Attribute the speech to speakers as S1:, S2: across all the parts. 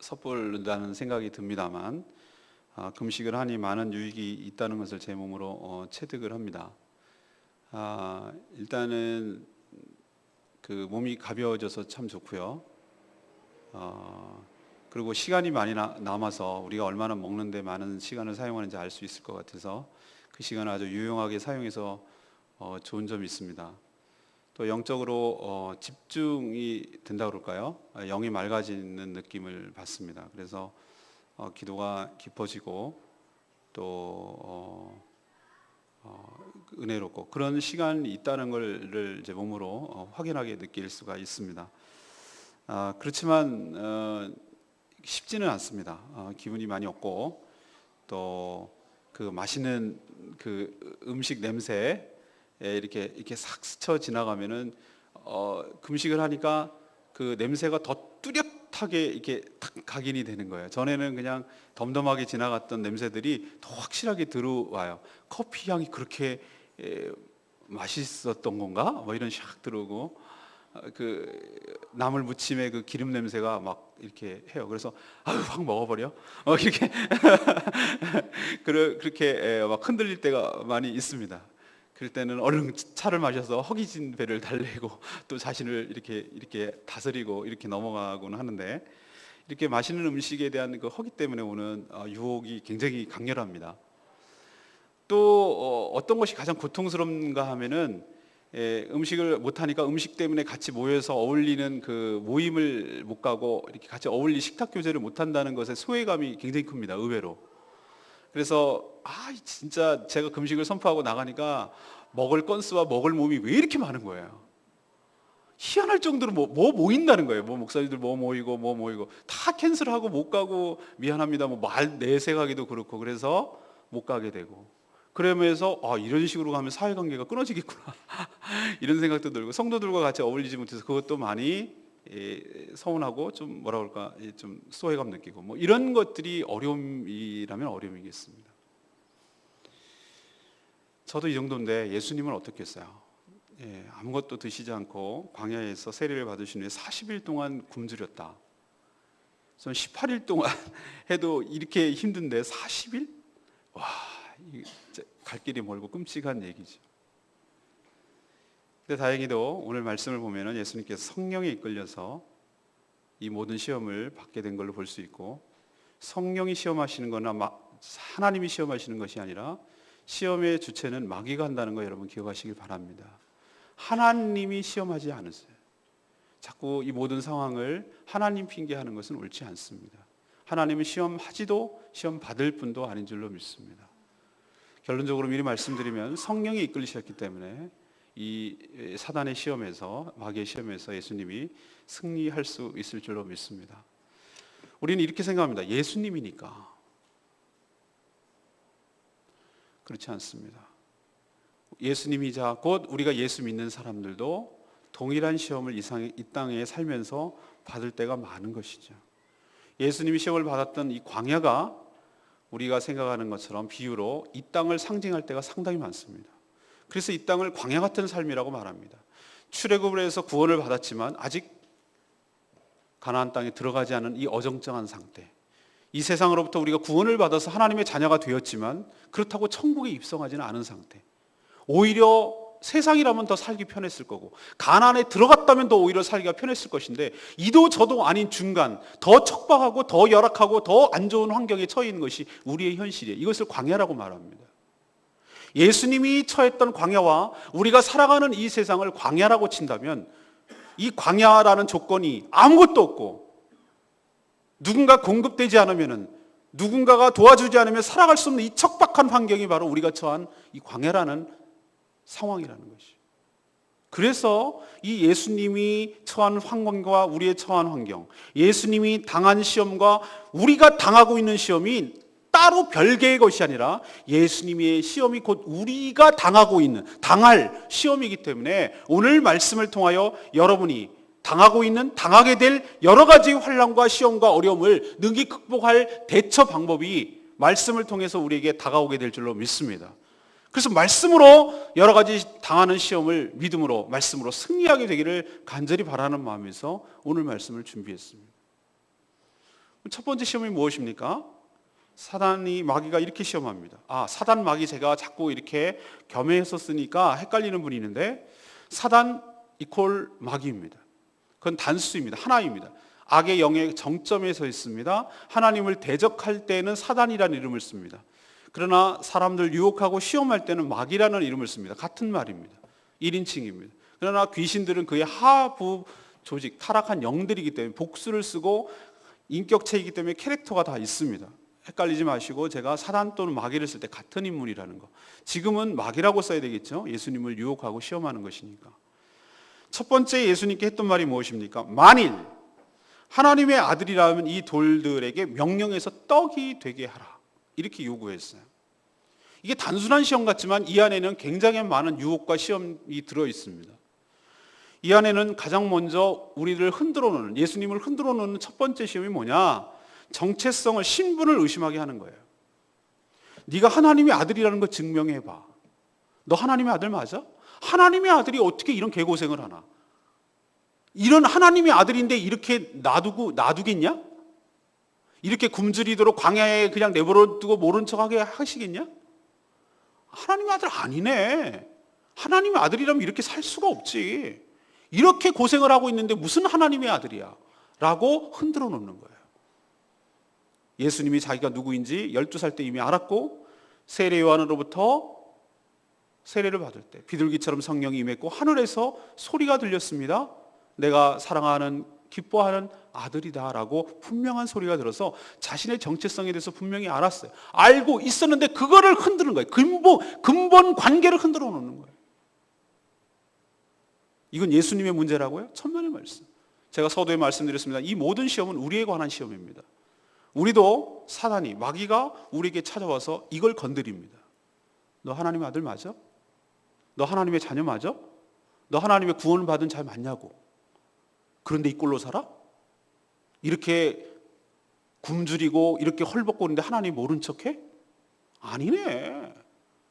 S1: 섣부른다는 생각이 듭니다만 금식을 하니 많은 유익이 있다는 것을 제 몸으로 체득을 합니다. 일단은 그 몸이 가벼워져서 참 좋고요. 그리고 시간이 많이 남아서 우리가 얼마나 먹는데 많은 시간을 사용하는지 알 수 있을 것 같아서 그 시간을 아주 유용하게 사용해서 좋은 점이 있습니다. 또 영적으로 집중이 된다 그럴까요? 영이 맑아지는 느낌을 받습니다. 그래서 기도가 깊어지고 또 은혜롭고 그런 시간이 있다는 것을 이제 몸으로 확연하게 느낄 수가 있습니다. 그렇지만 쉽지는 않습니다. 기분이 많이 없고 또 그 맛있는 그 음식 냄새에 이렇게 싹 스쳐 지나가면은 금식을 하니까 그 냄새가 더 뚜렷하게 이렇게 탁 각인이 되는 거예요. 전에는 그냥 덤덤하게 지나갔던 냄새들이 더 확실하게 들어와요. 커피 향이 그렇게 맛있었던 건가? 뭐 이런 샥 들어오고 그 나물 무침의 그 기름 냄새가 막 이렇게 해요. 그래서 확 먹어버려. 이렇게 그렇게 막 흔들릴 때가 많이 있습니다. 그럴 때는 얼른 차를 마셔서 허기진 배를 달래고 또 자신을 이렇게 다스리고 이렇게 넘어가곤 하는데 이렇게 맛있는 음식에 대한 그 허기 때문에 오는 유혹이 굉장히 강렬합니다. 또 어떤 것이 가장 고통스러운가 하면은 음식을 못하니까 음식 때문에 같이 모여서 어울리는 그 모임을 못 가고 이렇게 같이 어울리 식탁 교제를 못한다는 것에 소외감이 굉장히 큽니다. 의외로. 그래서 진짜 제가 금식을 선포하고 나가니까 먹을 건수와 먹을 몸이 왜 이렇게 많은 거예요. 희한할 정도로 뭐 모인다는 거예요. 뭐 목사님들 뭐 모이고 다 캔슬하고 못 가고 미안합니다. 뭐 말 내색하기도 그렇고 그래서 못 가게 되고 그러면서 이런 식으로 가면 사회관계가 끊어지겠구나 이런 생각도 들고 성도들과 같이 어울리지 못해서 그것도 많이 서운하고 좀 뭐라 그럴까 좀 소외감 느끼고 뭐 이런 것들이 어려움이라면 어려움이겠습니다. 저도 이 정도인데 예수님은 어떻겠어요? 아무것도 드시지 않고 광야에서 세례를 받으신 후에 40일 동안 굶주렸다. 저는 18일 동안 해도 이렇게 힘든데 40일? 와, 갈 길이 멀고 끔찍한 얘기죠. 근데 다행히도 오늘 말씀을 보면은 예수님께서 성령에 이끌려서 이 모든 시험을 받게 된 걸로 볼 수 있고 성령이 시험하시는 거나 하나님이 시험하시는 것이 아니라 시험의 주체는 마귀가 한다는 거 여러분 기억하시길 바랍니다. 하나님이 시험하지 않으세요. 자꾸 이 모든 상황을 하나님 핑계하는 것은 옳지 않습니다. 하나님은 시험하지도 시험 받을 분도 아닌 줄로 믿습니다. 결론적으로 미리 말씀드리면 성령이 이끌리셨기 때문에 이 사단의 시험에서 마귀의 시험에서 예수님이 승리할 수 있을 줄로 믿습니다. 우리는 이렇게 생각합니다. 예수님이니까. 그렇지 않습니다. 예수님이자 곧 우리가 예수 믿는 사람들도 동일한 시험을 이 땅에 살면서 받을 때가 많은 것이죠. 예수님이 시험을 받았던 이 광야가 우리가 생각하는 것처럼 비유로 이 땅을 상징할 때가 상당히 많습니다. 그래서 이 땅을 광야 같은 삶이라고 말합니다. 출애굽을 해서 구원을 받았지만 아직 가나안 땅에 들어가지 않은 이 어정쩡한 상태, 이 세상으로부터 우리가 구원을 받아서 하나님의 자녀가 되었지만 그렇다고 천국에 입성하지는 않은 상태, 오히려 세상이라면 더 살기 편했을 거고 가나안에 들어갔다면 더 오히려 살기가 편했을 것인데 이도 저도 아닌 중간, 더 척박하고 더 열악하고 더 안 좋은 환경에 처해 있는 것이 우리의 현실이에요. 이것을 광야라고 말합니다. 예수님이 처했던 광야와 우리가 살아가는 이 세상을 광야라고 친다면 이 광야라는 조건이 아무것도 없고 누군가 공급되지 않으면 누군가가 도와주지 않으면 살아갈 수 없는 이 척박한 환경이 바로 우리가 처한 이 광야라는 상황이라는 것이. 그래서 이 예수님이 처한 환경과 우리의 처한 환경, 예수님이 당한 시험과 우리가 당하고 있는 시험이 따로 별개의 것이 아니라 예수님의 시험이 곧 우리가 당하고 있는, 당할 시험이기 때문에 오늘 말씀을 통하여 여러분이 당하고 있는, 당하게 될 여러 가지 환난과 시험과 어려움을 능히 극복할 대처 방법이 말씀을 통해서 우리에게 다가오게 될 줄로 믿습니다. 그래서 말씀으로 여러 가지 당하는 시험을 믿음으로, 말씀으로 승리하게 되기를 간절히 바라는 마음에서 오늘 말씀을 준비했습니다. 첫 번째 시험이 무엇입니까? 사단이 마귀가 이렇게 시험합니다. 사단 마귀 제가 자꾸 이렇게 겸해했었으니까 헷갈리는 분이 있는데 사단 이퀄 마귀입니다. 그건 단수입니다. 하나입니다. 악의 영의 정점에 서 있습니다. 하나님을 대적할 때는 사단이라는 이름을 씁니다. 그러나 사람들 유혹하고 시험할 때는 마귀라는 이름을 씁니다. 같은 말입니다. 1인칭입니다. 그러나 귀신들은 그의 하부 조직, 타락한 영들이기 때문에 복수를 쓰고 인격체이기 때문에 캐릭터가 다 있습니다. 헷갈리지 마시고 제가 사단 또는 마귀를 쓸 때 같은 인물이라는 거. 지금은 마귀라고 써야 되겠죠. 예수님을 유혹하고 시험하는 것이니까. 첫 번째 예수님께 했던 말이 무엇입니까? 만일 하나님의 아들이라면 이 돌들에게 명령해서 떡이 되게 하라. 이렇게 요구했어요. 이게 단순한 시험 같지만 이 안에는 굉장히 많은 유혹과 시험이 들어 있습니다. 이 안에는 가장 먼저 우리를 흔들어 놓는, 예수님을 흔들어 놓는 첫 번째 시험이 뭐냐? 정체성을, 신분을 의심하게 하는 거예요. 네가 하나님의 아들이라는 거 증명해봐. 너 하나님의 아들 맞아? 하나님의 아들이 어떻게 이런 개고생을 하나? 이런 하나님의 아들인데 이렇게 놔두겠냐? 이렇게 굶주리도록 광야에 그냥 내버려 두고 모른 척하게 하시겠냐? 하나님의 아들 아니네. 하나님의 아들이라면 이렇게 살 수가 없지. 이렇게 고생을 하고 있는데 무슨 하나님의 아들이야? 라고 흔들어 놓는 거예요. 예수님이 자기가 누구인지 12살 때 이미 알았고 세례 요한으로부터 세례를 받을 때 비둘기처럼 성령이 임했고 하늘에서 소리가 들렸습니다. 내가 사랑하는 기뻐하는 아들이다 라고 분명한 소리가 들어서 자신의 정체성에 대해서 분명히 알았어요. 알고 있었는데 그거를 흔드는 거예요. 근본 관계를 흔들어 놓는 거예요. 이건 예수님의 문제라고요? 천만의 말씀. 제가 서두에 말씀드렸습니다. 이 모든 시험은 우리에 관한 시험입니다. 우리도 사단이, 마귀가 우리에게 찾아와서 이걸 건드립니다. 너 하나님의 아들 맞아? 너 하나님의 자녀 맞아? 너 하나님의 구원을 받은 자 맞냐고. 그런데 이 꼴로 살아? 이렇게 굶주리고 이렇게 헐벗고 있는데 하나님 모른 척해? 아니네.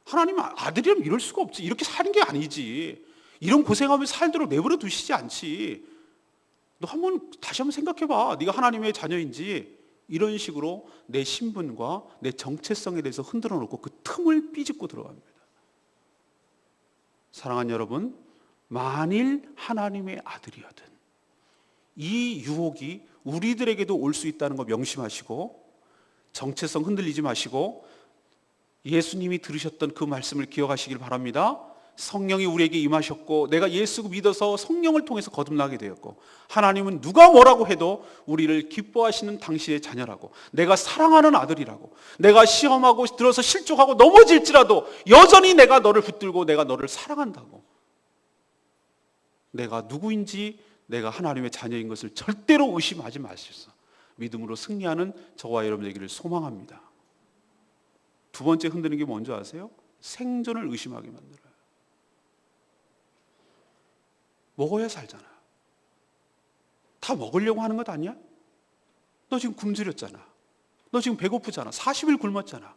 S1: 하나님 아들이라면 이럴 수가 없지. 이렇게 사는 게 아니지. 이런 고생하며 살도록 내버려 두시지 않지. 너 다시 한번 생각해봐. 네가 하나님의 자녀인지. 이런 식으로 내 신분과 내 정체성에 대해서 흔들어 놓고 그 틈을 삐집고 들어갑니다. 사랑하는 여러분, 만일 하나님의 아들이거든 이 유혹이 우리들에게도 올 수 있다는 거 명심하시고 정체성 흔들리지 마시고 예수님이 들으셨던 그 말씀을 기억하시길 바랍니다. 성령이 우리에게 임하셨고 내가 예수 믿어서 성령을 통해서 거듭나게 되었고 하나님은 누가 뭐라고 해도 우리를 기뻐하시는 당신의 자녀라고 내가 사랑하는 아들이라고 내가 시험하고 들어서 실족하고 넘어질지라도 여전히 내가 너를 붙들고 내가 너를 사랑한다고 내가 누구인지 내가 하나님의 자녀인 것을 절대로 의심하지 마시소. 믿음으로 승리하는 저와 여러분 되기를 소망합니다. 두 번째 흔드는 게 뭔지 아세요? 생존을 의심하게 만들어요. 먹어야 살잖아. 다 먹으려고 하는 것 아니야? 너 지금 굶주렸잖아. 너 지금 배고프잖아. 40일 굶었잖아.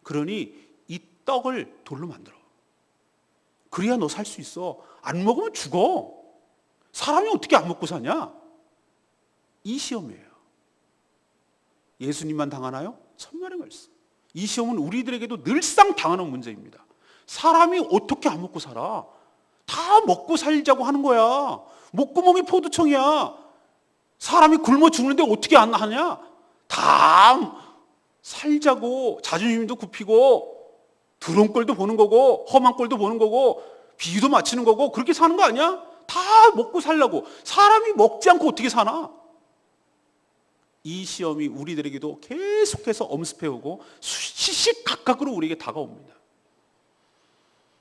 S1: 그러니 이 떡을 돌로 만들어. 그래야 너 살 수 있어. 안 먹으면 죽어. 사람이 어떻게 안 먹고 사냐? 이 시험이에요. 예수님만 당하나요? 천만의 말씀. 이 시험은 우리들에게도 늘상 당하는 문제입니다. 사람이 어떻게 안 먹고 살아? 다 먹고 살자고 하는 거야. 목구멍이 포도청이야. 사람이 굶어 죽는데 어떻게 안 하냐? 다 살자고 자존심도 굽히고 더러운 꼴도 보는 거고 험한 꼴도 보는 거고 비유도 맞히는 거고 그렇게 사는 거 아니야? 다 먹고 살려고. 사람이 먹지 않고 어떻게 사나? 이 시험이 우리들에게도 계속해서 엄습해오고 시시각각으로 우리에게 다가옵니다.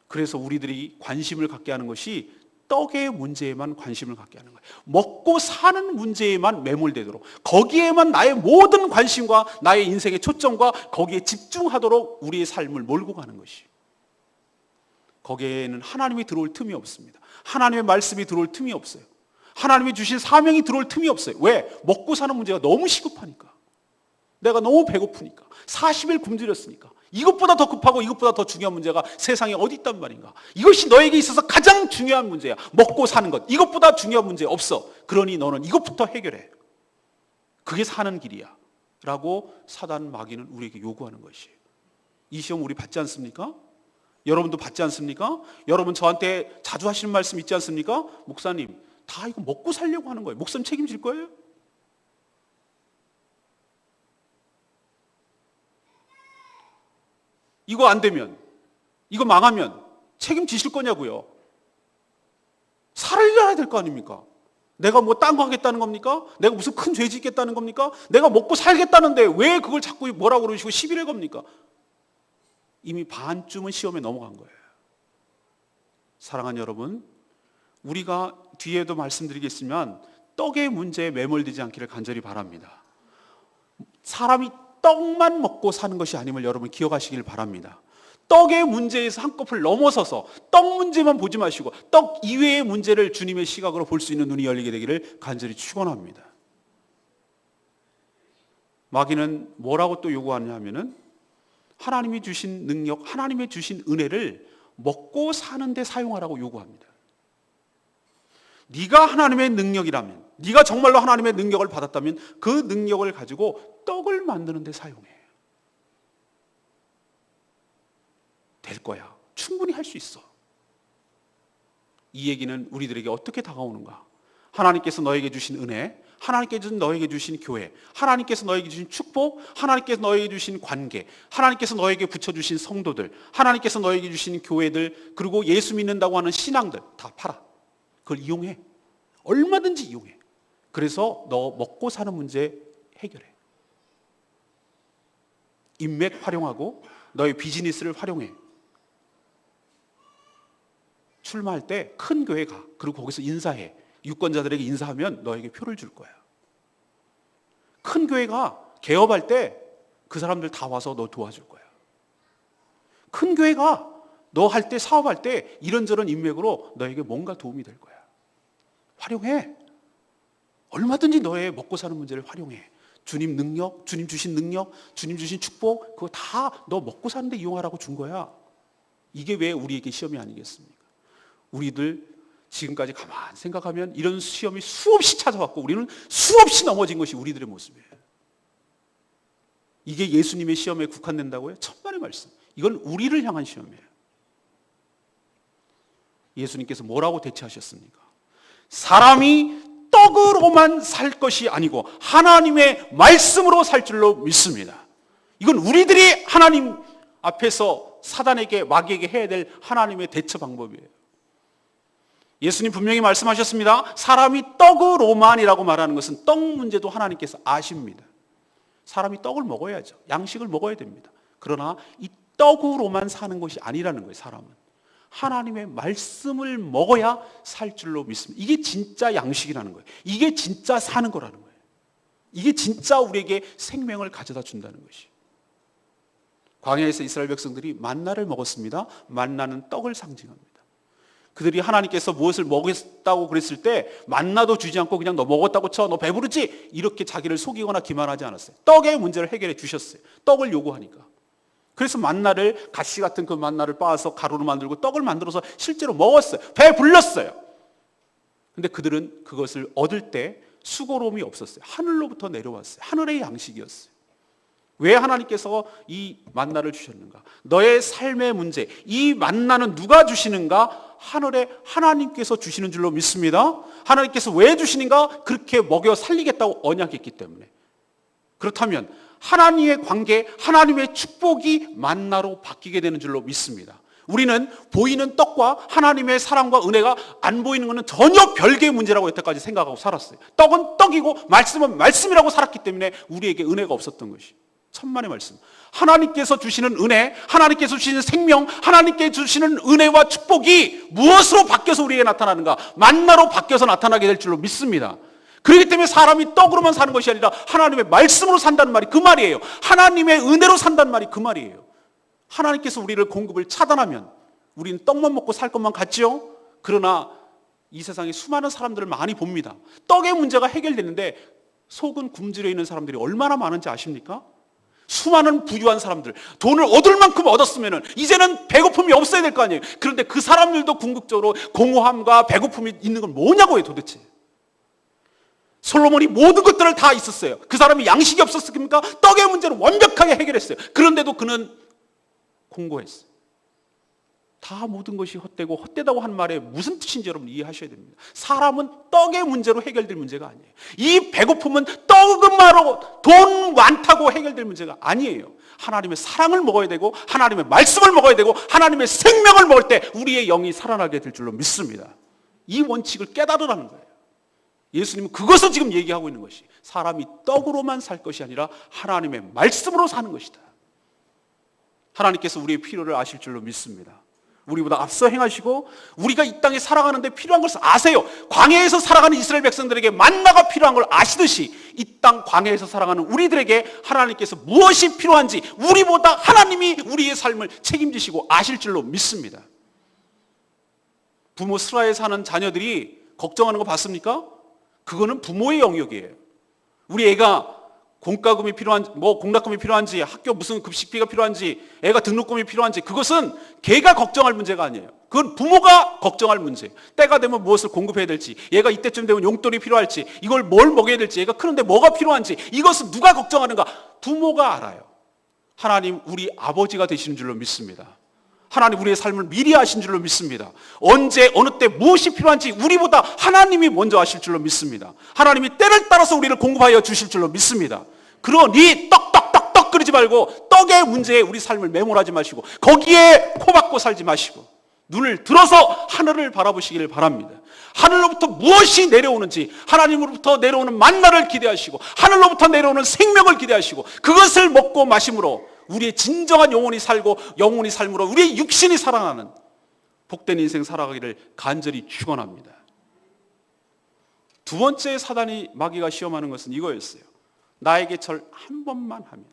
S1: 그래서 우리들이 관심을 갖게 하는 것이 떡의 문제에만 관심을 갖게 하는 거예요. 먹고 사는 문제에만 매몰되도록 거기에만 나의 모든 관심과 나의 인생의 초점과 거기에 집중하도록 우리의 삶을 몰고 가는 것이에요. 거기에는 하나님이 들어올 틈이 없습니다. 하나님의 말씀이 들어올 틈이 없어요. 하나님이 주신 사명이 들어올 틈이 없어요. 왜? 먹고 사는 문제가 너무 시급하니까. 내가 너무 배고프니까. 40일 굶주렸으니까. 이것보다 더 급하고 이것보다 더 중요한 문제가 세상에 어디 있단 말인가. 이것이 너에게 있어서 가장 중요한 문제야. 먹고 사는 것. 이것보다 중요한 문제 없어. 그러니 너는 이것부터 해결해. 그게 사는 길이야. 라고 사단 마귀는 우리에게 요구하는 것이에요. 이 시험 우리 받지 않습니까? 여러분도 받지 않습니까? 여러분 저한테 자주 하시는 말씀 있지 않습니까? 목사님, 다 이거 먹고 살려고 하는 거예요. 목사님 책임질 거예요? 이거 안 되면, 이거 망하면 책임지실 거냐고요? 살려야 될 거 아닙니까? 내가 뭐 딴 거 하겠다는 겁니까? 내가 무슨 큰 죄 짓겠다는 겁니까? 내가 먹고 살겠다는데 왜 그걸 자꾸 뭐라고 그러시고 시비를 겁니까? 이미 반쯤은 시험에 넘어간 거예요. 사랑하는 여러분, 우리가 뒤에도 말씀드리겠지만 떡의 문제에 매몰되지 않기를 간절히 바랍니다. 사람이 떡만 먹고 사는 것이 아님을 여러분 기억하시길 바랍니다. 떡의 문제에서 한꺼풀 넘어서서 떡 문제만 보지 마시고 떡 이외의 문제를 주님의 시각으로 볼 수 있는 눈이 열리게 되기를 간절히 축원합니다. 마귀는 뭐라고 또 요구하느냐 하면은 하나님이 주신 능력, 하나님의 주신 은혜를 먹고 사는 데 사용하라고 요구합니다. 네가 하나님의 능력이라면, 네가 정말로 하나님의 능력을 받았다면 그 능력을 가지고 떡을 만드는 데 사용해. 될 거야. 충분히 할 수 있어. 이 얘기는 우리들에게 어떻게 다가오는가? 하나님께서 너에게 주신 은혜, 하나님께서 너에게 주신 교회, 하나님께서 너에게 주신 축복, 하나님께서 너에게 주신 관계, 하나님께서 너에게 붙여주신 성도들, 하나님께서 너에게 주신 교회들, 그리고 예수 믿는다고 하는 신앙들 다 팔아. 그걸 이용해. 얼마든지 이용해. 그래서 너 먹고 사는 문제 해결해. 인맥 활용하고 너의 비즈니스를 활용해. 출마할 때 큰 교회 가. 그리고 거기서 인사해. 유권자들에게 인사하면 너에게 표를 줄 거야. 큰 교회가 개업할 때 그 사람들 다 와서 너 도와줄 거야. 큰 교회가 너 할 때, 사업할 때 이런저런 인맥으로 너에게 뭔가 도움이 될 거야. 활용해. 얼마든지 너의 먹고 사는 문제를 활용해. 주님 능력, 주님 주신 능력, 주님 주신 축복, 그거 다 너 먹고 사는데 이용하라고 준 거야. 이게 왜 우리에게 시험이 아니겠습니까? 우리들 지금까지 가만 생각하면 이런 시험이 수없이 찾아왔고 우리는 수없이 넘어진 것이 우리들의 모습이에요. 이게 예수님의 시험에 국한된다고요? 천만의 말씀. 이건 우리를 향한 시험이에요. 예수님께서 뭐라고 대처하셨습니까? 사람이 떡으로만 살 것이 아니고 하나님의 말씀으로 살 줄로 믿습니다. 이건 우리들이 하나님 앞에서 사단에게, 마귀에게 해야 될 하나님의 대처 방법이에요. 예수님 분명히 말씀하셨습니다. 사람이 떡으로만이라고 말하는 것은 떡 문제도 하나님께서 아십니다. 사람이 떡을 먹어야죠. 양식을 먹어야 됩니다. 그러나 이 떡으로만 사는 것이 아니라는 거예요. 사람은 하나님의 말씀을 먹어야 살 줄로 믿습니다. 이게 진짜 양식이라는 거예요. 이게 진짜 사는 거라는 거예요. 이게 진짜 우리에게 생명을 가져다 준다는 것이에요. 광야에서 이스라엘 백성들이 만나를 먹었습니다. 만나는 떡을 상징합니다. 그들이 하나님께서 무엇을 먹였다고 그랬을 때 만나도 주지 않고 그냥 너 먹었다고 쳐, 너 배부르지? 이렇게 자기를 속이거나 기만하지 않았어요. 떡의 문제를 해결해 주셨어요. 떡을 요구하니까. 그래서 만나를, 가시 같은 그 만나를 빻아서 가루로 만들고 떡을 만들어서 실제로 먹었어요. 배 불렀어요. 근데 그들은 그것을 얻을 때 수고로움이 없었어요. 하늘로부터 내려왔어요. 하늘의 양식이었어요. 왜 하나님께서 이 만나를 주셨는가? 너의 삶의 문제, 이 만나는 누가 주시는가? 하늘에 하나님께서 주시는 줄로 믿습니다. 하나님께서 왜 주시는가? 그렇게 먹여 살리겠다고 언약했기 때문에. 그렇다면 하나님의 관계, 하나님의 축복이 만나로 바뀌게 되는 줄로 믿습니다. 우리는 보이는 떡과 하나님의 사랑과 은혜가 안 보이는 것은 전혀 별개의 문제라고 여태까지 생각하고 살았어요. 떡은 떡이고 말씀은 말씀이라고 살았기 때문에 우리에게 은혜가 없었던 것이. 천만의 말씀. 하나님께서 주시는 은혜, 하나님께서 주시는 생명, 하나님께 주시는 은혜와 축복이 무엇으로 바뀌어서 우리에게 나타나는가? 만나로 바뀌어서 나타나게 될 줄로 믿습니다. 그렇기 때문에 사람이 떡으로만 사는 것이 아니라 하나님의 말씀으로 산다는 말이 그 말이에요. 하나님의 은혜로 산다는 말이 그 말이에요. 하나님께서 우리를 공급을 차단하면 우리는 떡만 먹고 살 것만 같지요? 그러나 이 세상에 수많은 사람들을 많이 봅니다. 떡의 문제가 해결되는데 속은 굶주려 있는 사람들이 얼마나 많은지 아십니까? 수많은 부유한 사람들, 돈을 얻을 만큼 얻었으면 이제는 배고픔이 없어야 될 거 아니에요. 그런데 그 사람들도 궁극적으로 공허함과 배고픔이 있는 건 뭐냐고요 도대체. 솔로몬이 모든 것들을 다 있었어요. 그 사람이 양식이 없었습니까? 떡의 문제를 완벽하게 해결했어요. 그런데도 그는 공고했어요. 다 모든 것이 헛되고, 헛되다고 한 말에 무슨 뜻인지 여러분 이해하셔야 됩니다. 사람은 떡의 문제로 해결될 문제가 아니에요. 이 배고픔은 떡만으로, 돈 많다고 해결될 문제가 아니에요. 하나님의 사랑을 먹어야 되고, 하나님의 말씀을 먹어야 되고, 하나님의 생명을 먹을 때 우리의 영이 살아나게 될 줄로 믿습니다. 이 원칙을 깨달으라는 거예요. 예수님은 그것을 지금 얘기하고 있는 것이, 사람이 떡으로만 살 것이 아니라 하나님의 말씀으로 사는 것이다. 하나님께서 우리의 필요를 아실 줄로 믿습니다. 우리보다 앞서 행하시고, 우리가 이 땅에 살아가는데 필요한 것을 아세요. 광야에서 살아가는 이스라엘 백성들에게 만나가 필요한 걸 아시듯이, 이 땅 광야에서 살아가는 우리들에게 하나님께서 무엇이 필요한지 우리보다 하나님이 우리의 삶을 책임지시고 아실 줄로 믿습니다. 부모 슬하에 사는 자녀들이 걱정하는 거 봤습니까? 그거는 부모의 영역이에요. 우리 애가 공과금이 필요한지, 공납금이 필요한지, 학교 무슨 급식비가 필요한지, 애가 등록금이 필요한지, 그것은 걔가 걱정할 문제가 아니에요. 그건 부모가 걱정할 문제예요. 때가 되면 무엇을 공급해야 될지, 얘가 이때쯤 되면 용돈이 필요할지, 이걸 뭘 먹여야 될지, 얘가 크는데 뭐가 필요한지, 이것은 누가 걱정하는가? 부모가 알아요. 하나님 우리 아버지가 되시는 줄로 믿습니다. 하나님 우리의 삶을 미리 아신 줄로 믿습니다. 언제 어느 때 무엇이 필요한지 우리보다 하나님이 먼저 아실 줄로 믿습니다. 하나님이 때를 따라서 우리를 공급하여 주실 줄로 믿습니다. 그러니 떡 끓이지 말고 떡의 문제에 우리 삶을 매몰하지 마시고, 거기에 코박고 살지 마시고 눈을 들어서 하늘을 바라보시기를 바랍니다. 하늘로부터 무엇이 내려오는지, 하나님으로부터 내려오는 만나를 기대하시고, 하늘로부터 내려오는 생명을 기대하시고, 그것을 먹고 마심으로 우리의 진정한 영혼이 살고, 영혼이 삶으로 우리의 육신이 살아나는 복된 인생 살아가기를 간절히 축원합니다. 두 번째 사단이, 마귀가 시험하는 것은 이거였어요. 나에게 절 한 번만 하면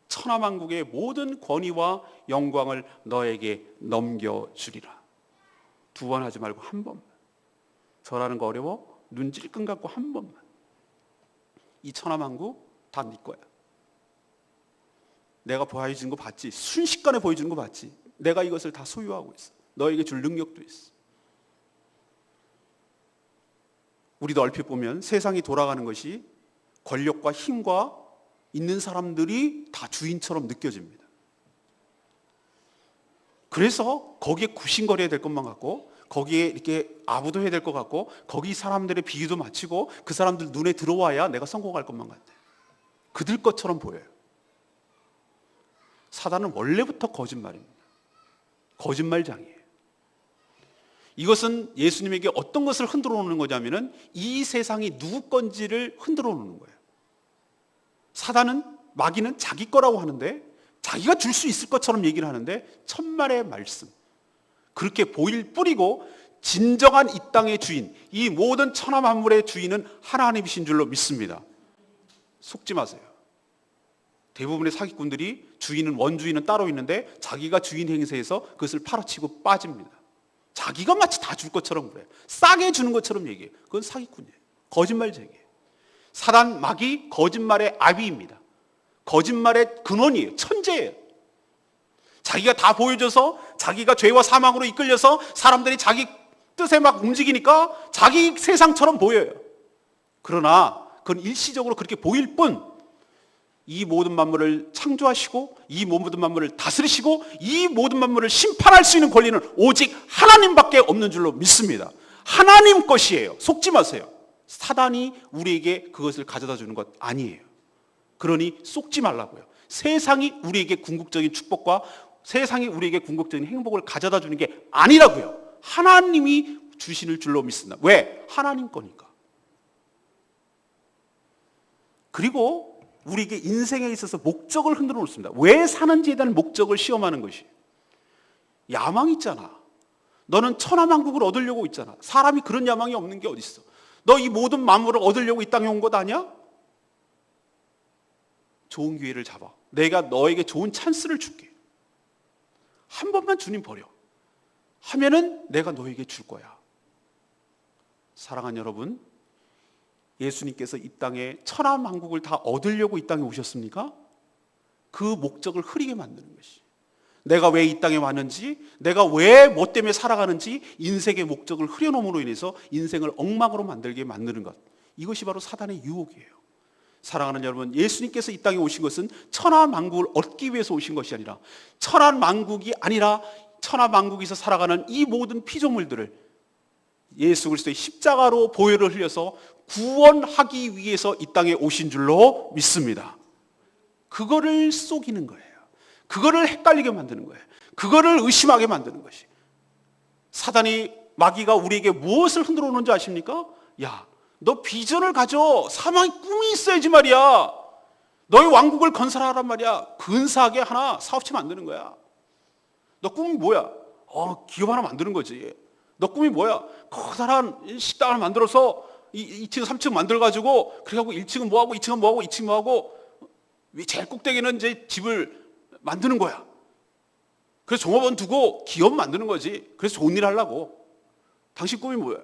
S1: 천하만국의 모든 권위와 영광을 너에게 넘겨주리라. 두 번 하지 말고 한 번만. 절하는 거 어려워? 눈 찔끔 감고 한 번만. 이 천하만국 다 네 거야. 내가 보여주는 거 봤지? 순식간에 보여주는 거 봤지? 내가 이것을 다 소유하고 있어. 너에게 줄 능력도 있어. 우리도 얼핏 보면 세상이 돌아가는 것이 권력과 힘과 있는 사람들이 다 주인처럼 느껴집니다. 그래서 거기에 굽신거려야 될 것만 같고, 거기에 이렇게 아부도 해야 될 것 같고, 거기 사람들의 비유도 마치고 그 사람들 눈에 들어와야 내가 성공할 것만 같아요. 그들 것처럼 보여요. 사단은 원래부터 거짓말입니다. 거짓말장이에요. 이것은 예수님에게 어떤 것을 흔들어 놓는 거냐면은 이 세상이 누구 건지를 흔들어 놓는 거예요. 사단은, 마귀는 자기 거라고 하는데, 자기가 줄 수 있을 것처럼 얘기를 하는데, 천만의 말씀, 그렇게 보일 뿐이고, 진정한 이 땅의 주인, 이 모든 천하 만물의 주인은 하나님이신 줄로 믿습니다. 속지 마세요. 대부분의 사기꾼들이 주인은, 원주인은 따로 있는데 자기가 주인 행세해서 그것을 팔아치고 빠집니다. 자기가 마치 다 줄 것처럼 그래요. 싸게 주는 것처럼 얘기해요. 그건 사기꾼이에요. 거짓말쟁이에요. 사단, 마귀, 거짓말의 아비입니다. 거짓말의 근원이에요. 천재예요. 자기가 다 보여줘서, 자기가 죄와 사망으로 이끌려서 사람들이 자기 뜻에 막 움직이니까 자기 세상처럼 보여요. 그러나 그건 일시적으로 그렇게 보일 뿐, 이 모든 만물을 창조하시고, 이 모든 만물을 다스리시고, 이 모든 만물을 심판할 수 있는 권리는 오직 하나님밖에 없는 줄로 믿습니다. 하나님 것이에요. 속지 마세요. 사단이 우리에게 그것을 가져다 주는 것 아니에요. 그러니 속지 말라고요. 세상이 우리에게 궁극적인 축복과 세상이 우리에게 궁극적인 행복을 가져다 주는 게 아니라고요. 하나님이 주시는 줄로 믿습니다. 왜? 하나님 거니까. 그리고 우리에게 인생에 있어서 목적을 흔들어 놓습니다. 왜 사는지에 대한 목적을 시험하는 것이. 야망 있잖아. 너는 천하만국을 얻으려고 있잖아. 사람이 그런 야망이 없는 게 어디 있어? 너 이 모든 만물을 얻으려고 이 땅에 온 것 아니야? 좋은 기회를 잡아. 내가 너에게 좋은 찬스를 줄게. 한 번만 주님 버려. 하면은 내가 너에게 줄 거야. 사랑하는 여러분, 예수님께서 이 땅에 천하만국을 다 얻으려고 이 땅에 오셨습니까? 그 목적을 흐리게 만드는 것이. 내가 왜 이 땅에 왔는지, 내가 왜 뭐 때문에 살아가는지 인생의 목적을 흐려놓음으로 인해서 인생을 엉망으로 만들게 만드는 것. 이것이 바로 사단의 유혹이에요. 사랑하는 여러분, 예수님께서 이 땅에 오신 것은 천하만국을 얻기 위해서 오신 것이 아니라, 천하만국이 아니라 천하만국에서 살아가는 이 모든 피조물들을 예수 그리스도의 십자가로 보혈을 흘려서 구원하기 위해서 이 땅에 오신 줄로 믿습니다. 그거를 속이는 거예요. 그거를 헷갈리게 만드는 거예요. 그거를 의심하게 만드는 것이. 사단이, 마귀가 우리에게 무엇을 흔들어 오는지 아십니까? 야, 너 비전을 가져. 사망의 꿈이 있어야지 말이야. 너의 왕국을 건설하란 말이야. 근사하게 하나 사업체 만드는 거야. 너 꿈이 뭐야? 기업 하나 만드는 거지. 너 꿈이 뭐야? 커다란 식당을 만들어서 2층, 3층 만들어가지고, 그래갖고 1층은 뭐하고, 2층은 뭐하고, 2층은 뭐하고, 제일 꼭대기는 이제 집을 만드는 거야. 그래서 종업원 두고 기업 만드는 거지. 그래서 좋은 일 하려고. 당신 꿈이 뭐야?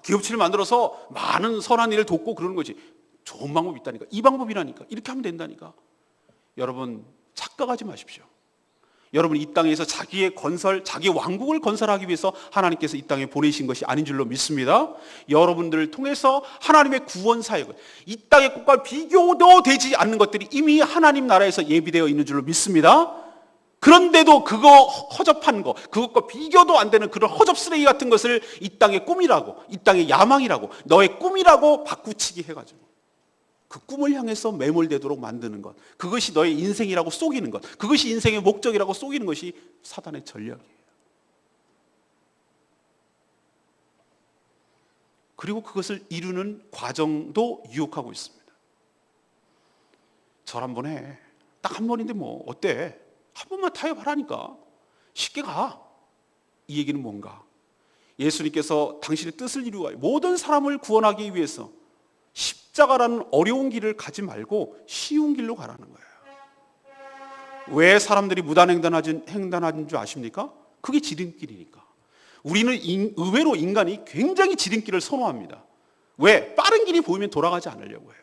S1: 기업체를 만들어서 많은 선한 일을 돕고 그러는 거지. 좋은 방법이 있다니까. 이 방법이라니까. 이렇게 하면 된다니까. 여러분, 착각하지 마십시오. 여러분, 이 땅에서 자기의 왕국을 건설하기 위해서 하나님께서 이 땅에 보내신 것이 아닌 줄로 믿습니다. 여러분들을 통해서 하나님의 구원 사역을, 이 땅의 것과 비교도 되지 않는 것들이 이미 하나님 나라에서 예비되어 있는 줄로 믿습니다. 그런데도 그거 허접한 거, 그것과 비교도 안 되는 그런 허접 쓰레기 같은 것을 이 땅의 꿈이라고, 이 땅의 야망이라고, 너의 꿈이라고 바꾸치기 해가지고 그 꿈을 향해서 매몰되도록 만드는 것, 그것이 너의 인생이라고 속이는 것, 그것이 인생의 목적이라고 속이는 것이 사단의 전략이에요. 그리고 그것을 이루는 과정도 유혹하고 있습니다. 절 한번 해. 딱 한 번인데 뭐 어때? 한 번만 타협하라니까. 쉽게 가. 이 얘기는 뭔가? 예수님께서 당신의 뜻을 이루어 모든 사람을 구원하기 위해서 십자가라는 어려운 길을 가지 말고 쉬운 길로 가라는 거예요. 왜 사람들이 무단횡단하는 줄 아십니까? 그게 지름길이니까. 우리는 의외로 인간이 굉장히 지름길을 선호합니다. 왜? 빠른 길이 보이면 돌아가지 않으려고 해요.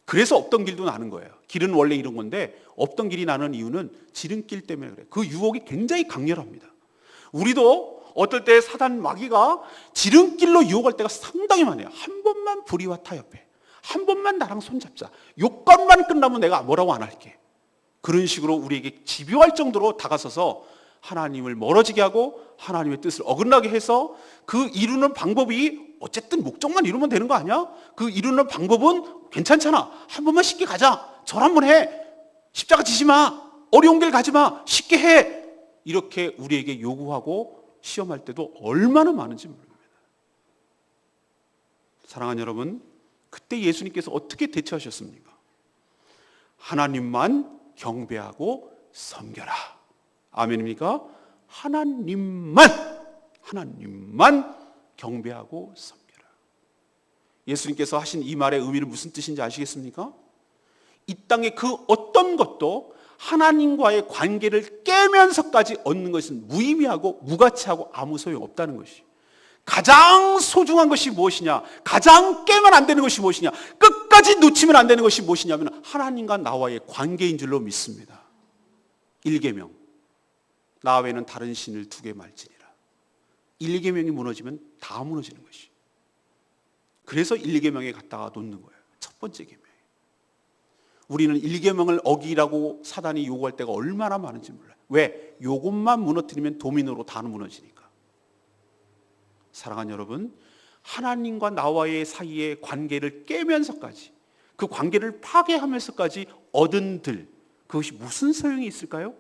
S1: 그래서 없던 길도 나는 거예요. 길은 원래 이런 건데 없던 길이 나는 이유는 지름길 때문에 그래요. 그 유혹이 굉장히 강렬합니다. 우리도 어떨 때 사단 마귀가 지름길로 유혹할 때가 상당히 많아요. 한 번만 불의와 타협해. 한 번만 나랑 손잡자. 요건만 끝나면 내가 뭐라고 안 할게. 그런 식으로 우리에게 집요할 정도로 다가서서 하나님을 멀어지게 하고 하나님의 뜻을 어긋나게 해서 그 이루는 방법이 어쨌든 목적만 이루면 되는 거 아니야? 그 이루는 방법은 괜찮잖아. 한 번만 쉽게 가자. 절 한 번 해. 십자가 지지 마. 어려운 길 가지 마. 쉽게 해. 이렇게 우리에게 요구하고 시험할 때도 얼마나 많은지 모릅니다. 사랑하는 여러분, 그때 예수님께서 어떻게 대처하셨습니까? 하나님만 경배하고 섬겨라. 아멘입니까? 하나님만 경배하고 섬겨라. 예수님께서 하신 이 말의 의미를 무슨 뜻인지 아시겠습니까? 이 땅의 그 어떤 것도 하나님과의 관계를 깨면서까지 얻는 것은 무의미하고 무가치하고 아무 소용없다는 것이. 가장 소중한 것이 무엇이냐? 가장 깨면 안 되는 것이 무엇이냐? 끝까지 놓치면 안 되는 것이 무엇이냐면 하나님과 나와의 관계인 줄로 믿습니다. 1계명, 나 외에는 다른 신을 두게 말지니라. 1계명이 무너지면 다 무너지는 것이. 그래서 1계명에 갖다가 놓는 거예요. 첫 번째 계명. 우리는 1계명을 어기라고 사단이 요구할 때가 얼마나 많은지 몰라요. 왜? 요것만 무너뜨리면 도민으로 다 무너지니까. 사랑하는 여러분, 하나님과 나와의 사이의 관계를 깨면서까지, 그 관계를 파괴하면서까지 얻은 들, 그것이 무슨 소용이 있을까요?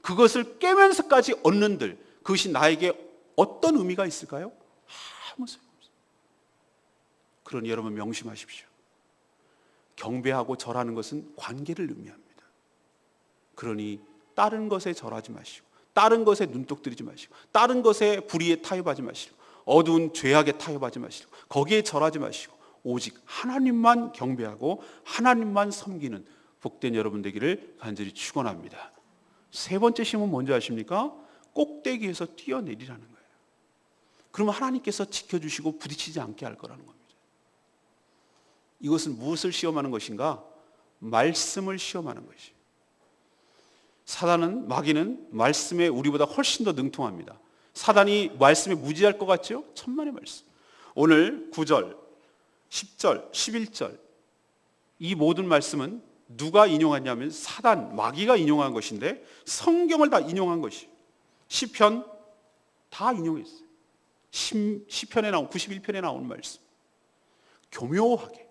S1: 그것을 깨면서까지 얻는 들, 그것이 나에게 어떤 의미가 있을까요? 아무 소용없어요. 그러니 여러분 명심하십시오. 경배하고 절하는 것은 관계를 의미합니다. 그러니 다른 것에 절하지 마시고, 다른 것에 눈독 들이지 마시고, 다른 것에 불의에 타협하지 마시고, 어두운 죄악에 타협하지 마시고, 거기에 절하지 마시고, 오직 하나님만 경배하고 하나님만 섬기는 복된 여러분 되기를 간절히 축원합니다. 세 번째 시험은 뭔지 아십니까? 꼭대기에서 뛰어내리라는 거예요. 그러면 하나님께서 지켜주시고 부딪히지 않게 할 거라는 겁니다. 이것은 무엇을 시험하는 것인가? 말씀을 시험하는 것이. 사단은, 마귀는 말씀에 우리보다 훨씬 더 능통합니다. 사단이 말씀에 무지할 것 같죠? 천만의 말씀. 오늘 9절, 10절, 11절 이 모든 말씀은 누가 인용하냐면 사단, 마귀가 인용한 것인데 성경을 다 인용한 것이 시편 다 인용했어요. 시편에 나온 91편에 나온 말씀. 교묘하게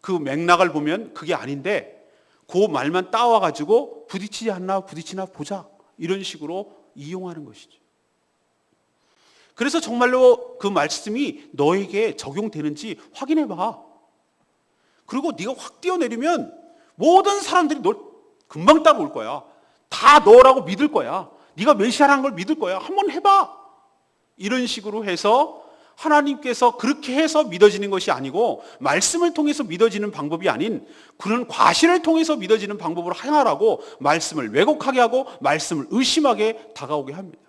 S1: 그 맥락을 보면 그게 아닌데 그 말만 따와가지고 부딪히지 않나 부딪히나 보자 이런 식으로 이용하는 것이죠. 그래서 정말로 그 말씀이 너에게 적용되는지 확인해봐. 그리고 네가 확 뛰어내리면 모든 사람들이 널 금방 따라올 거야. 다 너라고 믿을 거야. 네가 메시아라는 걸 믿을 거야. 한번 해봐. 이런 식으로 해서 하나님께서 그렇게 해서 믿어지는 것이 아니고 말씀을 통해서 믿어지는 방법이 아닌 그런 과실을 통해서 믿어지는 방법으로 행하라고 말씀을 왜곡하게 하고 말씀을 의심하게 다가오게 합니다.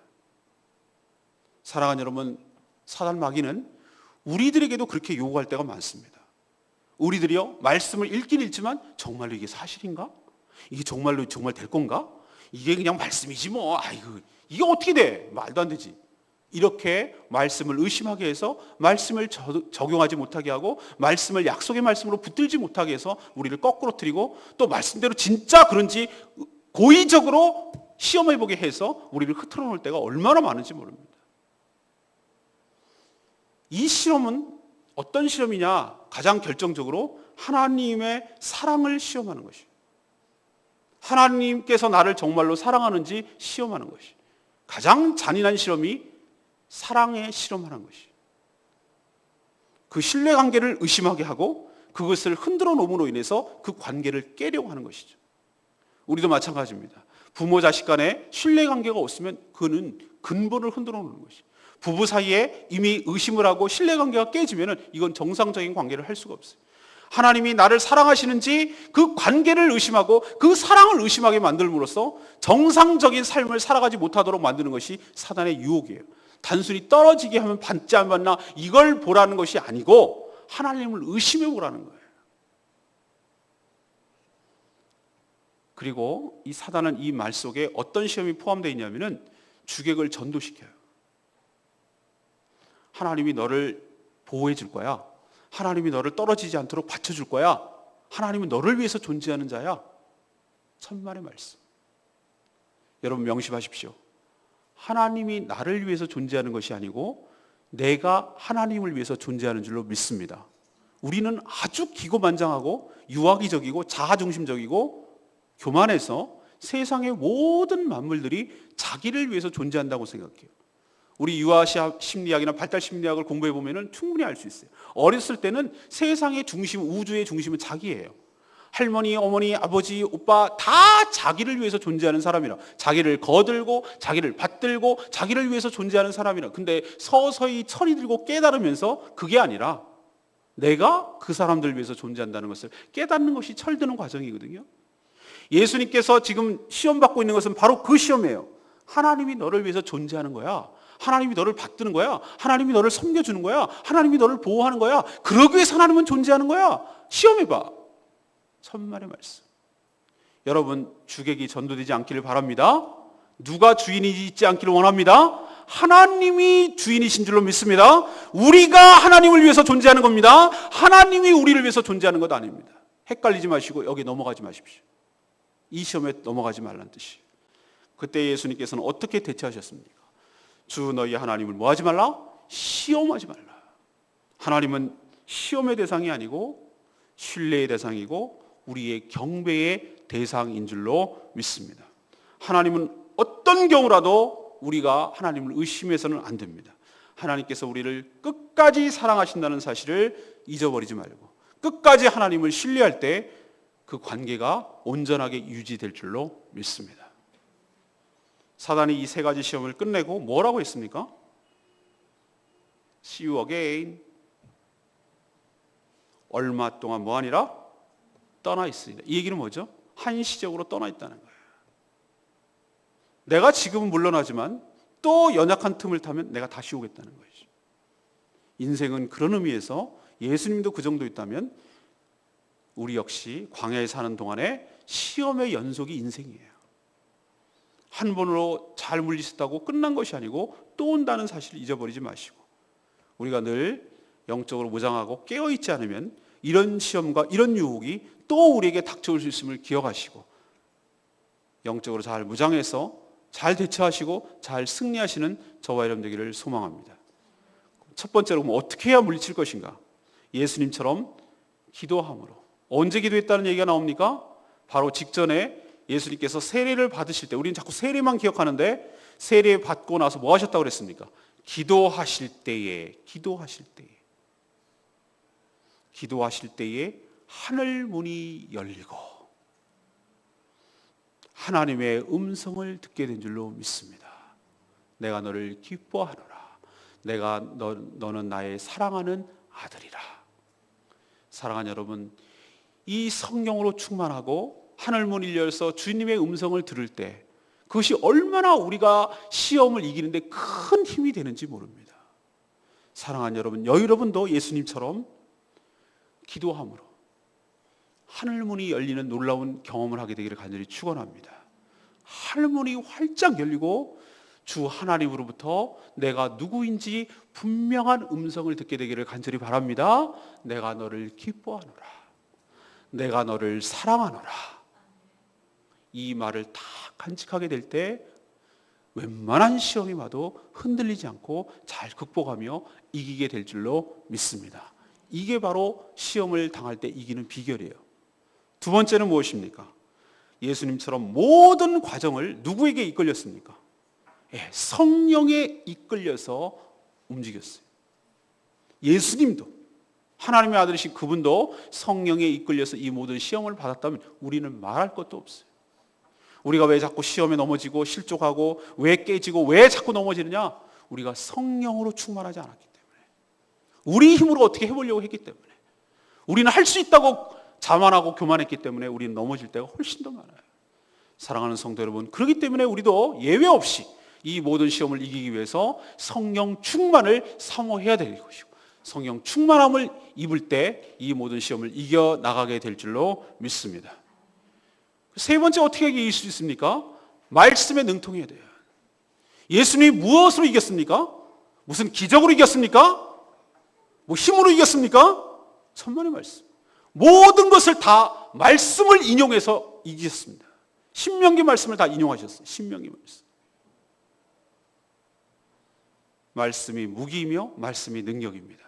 S1: 사랑하는 여러분, 사단 마귀는 우리들에게도 그렇게 요구할 때가 많습니다. 우리들이요 말씀을 읽긴 읽지만 정말로 이게 사실인가? 이게 정말로 정말 될 건가? 이게 그냥 말씀이지 뭐. 아이고 이게 어떻게 돼? 말도 안 되지. 이렇게 말씀을 의심하게 해서 말씀을 적용하지 못하게 하고 말씀을 약속의 말씀으로 붙들지 못하게 해서 우리를 거꾸로 틀리고 또 말씀대로 진짜 그런지 고의적으로 시험해보게 해서 우리를 흐트러 놓을 때가 얼마나 많은지 모릅니다. 이 실험은 어떤 실험이냐? 가장 결정적으로 하나님의 사랑을 시험하는 것이에요. 하나님께서 나를 정말로 사랑하는지 시험하는 것이 가장 잔인한 실험이 사랑에 실험하는 것이 그 신뢰관계를 의심하게 하고 그것을 흔들어 놓음으로 인해서 그 관계를 깨려고 하는 것이죠. 우리도 마찬가지입니다. 부모 자식 간에 신뢰관계가 없으면 그는 근본을 흔들어 놓는 것이 부부 사이에 이미 의심을 하고 신뢰관계가 깨지면 이건 정상적인 관계를 할 수가 없어요. 하나님이 나를 사랑하시는지 그 관계를 의심하고 그 사랑을 의심하게 만들므로써 정상적인 삶을 살아가지 못하도록 만드는 것이 사단의 유혹이에요. 단순히 떨어지게 하면 받지 안 받나 이걸 보라는 것이 아니고 하나님을 의심해 보라는 거예요. 그리고 이 사단은 이 말 속에 어떤 시험이 포함되어 있냐면은 주객을 전도시켜요. 하나님이 너를 보호해 줄 거야. 하나님이 너를 떨어지지 않도록 받쳐줄 거야. 하나님은 너를 위해서 존재하는 자야. 천만의 말씀. 여러분 명심하십시오. 하나님이 나를 위해서 존재하는 것이 아니고 내가 하나님을 위해서 존재하는 줄로 믿습니다. 우리는 아주 기고만장하고 유아기적이고 자아중심적이고 교만해서 세상의 모든 만물들이 자기를 위해서 존재한다고 생각해요. 우리 유아 심리학이나 발달 심리학을 공부해 보면 충분히 알 수 있어요. 어렸을 때는 세상의 중심, 우주의 중심은 자기예요. 할머니, 어머니, 아버지, 오빠 다 자기를 위해서 존재하는 사람이라. 자기를 거들고 자기를 받들고 자기를 위해서 존재하는 사람이라. 근데 서서히 철이 들고 깨달으면서 그게 아니라 내가 그 사람들을 위해서 존재한다는 것을 깨닫는 것이 철드는 과정이거든요. 예수님께서 지금 시험받고 있는 것은 바로 그 시험이에요. 하나님이 너를 위해서 존재하는 거야. 하나님이 너를 받드는 거야. 하나님이 너를 섬겨주는 거야. 하나님이 너를 보호하는 거야. 그러기 위해서 하나님은 존재하는 거야. 시험해봐. 천만의 말씀. 여러분 주객이 전도되지 않기를 바랍니다. 누가 주인이 있지 않기를 원합니다. 하나님이 주인이신 줄로 믿습니다. 우리가 하나님을 위해서 존재하는 겁니다. 하나님이 우리를 위해서 존재하는 것 아닙니다. 헷갈리지 마시고 여기 넘어가지 마십시오. 이 시험에 넘어가지 말란 뜻이에요. 그때 예수님께서는 어떻게 대처하셨습니까? 주 너희 하나님을 뭐 하지 말라? 시험하지 말라. 하나님은 시험의 대상이 아니고 신뢰의 대상이고 우리의 경배의 대상인 줄로 믿습니다. 하나님은 어떤 경우라도 우리가 하나님을 의심해서는 안 됩니다. 하나님께서 우리를 끝까지 사랑하신다는 사실을 잊어버리지 말고 끝까지 하나님을 신뢰할 때 그 관계가 온전하게 유지될 줄로 믿습니다. 사단이 이 세 가지 시험을 끝내고 뭐라고 했습니까? See you again. 얼마 동안 뭐하니라? 떠나 있으리라. 이 얘기는 뭐죠? 한시적으로 떠나 있다는 거예요. 내가 지금은 물러나지만 또 연약한 틈을 타면 내가 다시 오겠다는 거죠. 인생은 그런 의미에서 예수님도 그 정도 있다면 우리 역시 광야에 사는 동안에 시험의 연속이 인생이에요. 한 번으로 잘 물리쳤다고 끝난 것이 아니고 또 온다는 사실을 잊어버리지 마시고 우리가 늘 영적으로 무장하고 깨어있지 않으면 이런 시험과 이런 유혹이 또 우리에게 닥쳐올 수 있음을 기억하시고 영적으로 잘 무장해서 잘 대처하시고 잘 승리하시는 저와 여러분 되기를 소망합니다. 첫 번째로 어떻게 해야 물리칠 것인가? 예수님처럼 기도함으로. 언제 기도했다는 얘기가 나옵니까? 바로 직전에 예수님께서 세례를 받으실 때, 우리는 자꾸 세례만 기억하는데 세례 받고 나서 뭐 하셨다고 그랬습니까? 기도하실 때에 하늘 문이 열리고 하나님의 음성을 듣게 된 줄로 믿습니다. 내가 너를 기뻐하노라. 너는 나의 사랑하는 아들이라. 사랑하는 여러분, 이 성령으로 충만하고 하늘 문이 열려서 주님의 음성을 들을 때 그것이 얼마나 우리가 시험을 이기는데 큰 힘이 되는지 모릅니다. 사랑하는 여러분, 여러분도 예수님처럼 기도함으로 하늘 문이 열리는 놀라운 경험을 하게 되기를 간절히 축원합니다. 하늘 문이 활짝 열리고 주 하나님으로부터 내가 누구인지 분명한 음성을 듣게 되기를 간절히 바랍니다. 내가 너를 기뻐하노라. 내가 너를 사랑하노라. 이 말을 다 간직하게 될 때 웬만한 시험이 와도 흔들리지 않고 잘 극복하며 이기게 될 줄로 믿습니다. 이게 바로 시험을 당할 때 이기는 비결이에요. 두 번째는 무엇입니까? 예수님처럼 모든 과정을 누구에게 이끌렸습니까? 성령에 이끌려서 움직였어요. 예수님도, 하나님의 아들이신 그분도 성령에 이끌려서 이 모든 시험을 받았다면 우리는 말할 것도 없어요. 우리가 왜 자꾸 시험에 넘어지고 실족하고 왜 깨지고 왜 자꾸 넘어지느냐? 우리가 성령으로 충만하지 않았기 때문에, 우리 힘으로 어떻게 해보려고 했기 때문에, 우리는 할 수 있다고 자만하고 교만했기 때문에 우리는 넘어질 때가 훨씬 더 많아요. 사랑하는 성도 여러분, 그렇기 때문에 우리도 예외 없이 이 모든 시험을 이기기 위해서 성령 충만을 사모해야 될 것이고, 성령 충만함을 입을 때 이 모든 시험을 이겨나가게 될 줄로 믿습니다. 세 번째, 어떻게 이길 수 있습니까? 말씀에 능통해야 돼요. 예수님이 무엇으로 이겼습니까? 무슨 기적으로 이겼습니까? 뭐 힘으로 이겼습니까? 천만의 말씀. 모든 것을 다 말씀을 인용해서 이기셨습니다. 신명기 말씀을 다 인용하셨어요. 신명기 말씀. 말씀이 무기이며 말씀이 능력입니다.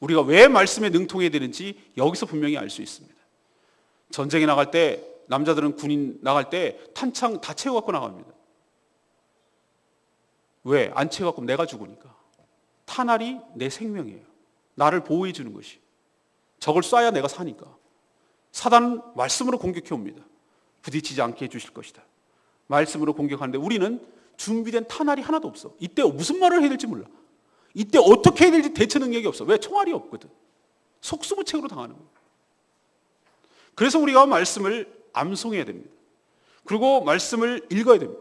S1: 우리가 왜 말씀에 능통해야 되는지 여기서 분명히 알 수 있습니다. 전쟁에 나갈 때, 남자들은 군인 나갈 때 탄창 다 채워갖고 나갑니다. 왜? 안 채워갖고 내가 죽으니까. 탄알이 내 생명이에요. 나를 보호해 주는 것이. 적을 쏴야 내가 사니까. 사단은 말씀으로 공격해 옵니다. 부딪히지 않게 해주실 것이다. 말씀으로 공격하는데 우리는 준비된 탄알이 하나도 없어. 이때 무슨 말을 해야 될지 몰라. 이때 어떻게 해야 될지 대처 능력이 없어. 왜? 총알이 없거든. 속수무책으로 당하는 거예요. 그래서 우리가 말씀을 암송해야 됩니다. 그리고 말씀을 읽어야 됩니다.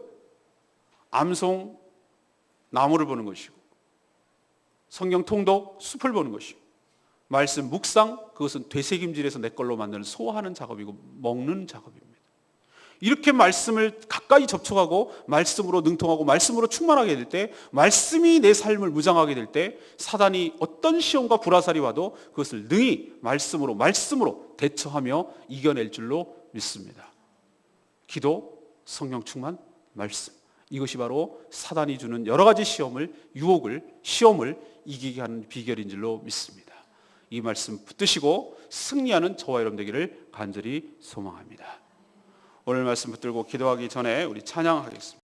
S1: 암송, 나무를 보는 것이고, 성경 통독, 숲을 보는 것이고, 말씀 묵상, 그것은 되새김질해서 내 걸로 만드는 소화하는 작업이고 먹는 작업입니다. 이렇게 말씀을 가까이 접촉하고 말씀으로 능통하고 말씀으로 충만하게 될 때, 말씀이 내 삶을 무장하게 될 때 사단이 어떤 시험과 불화살이 와도 그것을 능히 말씀으로 대처하며 이겨낼 줄로 믿습니다. 기도, 성령 충만, 말씀, 이것이 바로 사단이 주는 여러 가지 시험을 이기게 하는 비결인 줄로 믿습니다. 이 말씀 붙드시고 승리하는 저와 여러분 되기를 간절히 소망합니다. 오늘 말씀 붙들고 기도하기 전에 우리 찬양하겠습니다.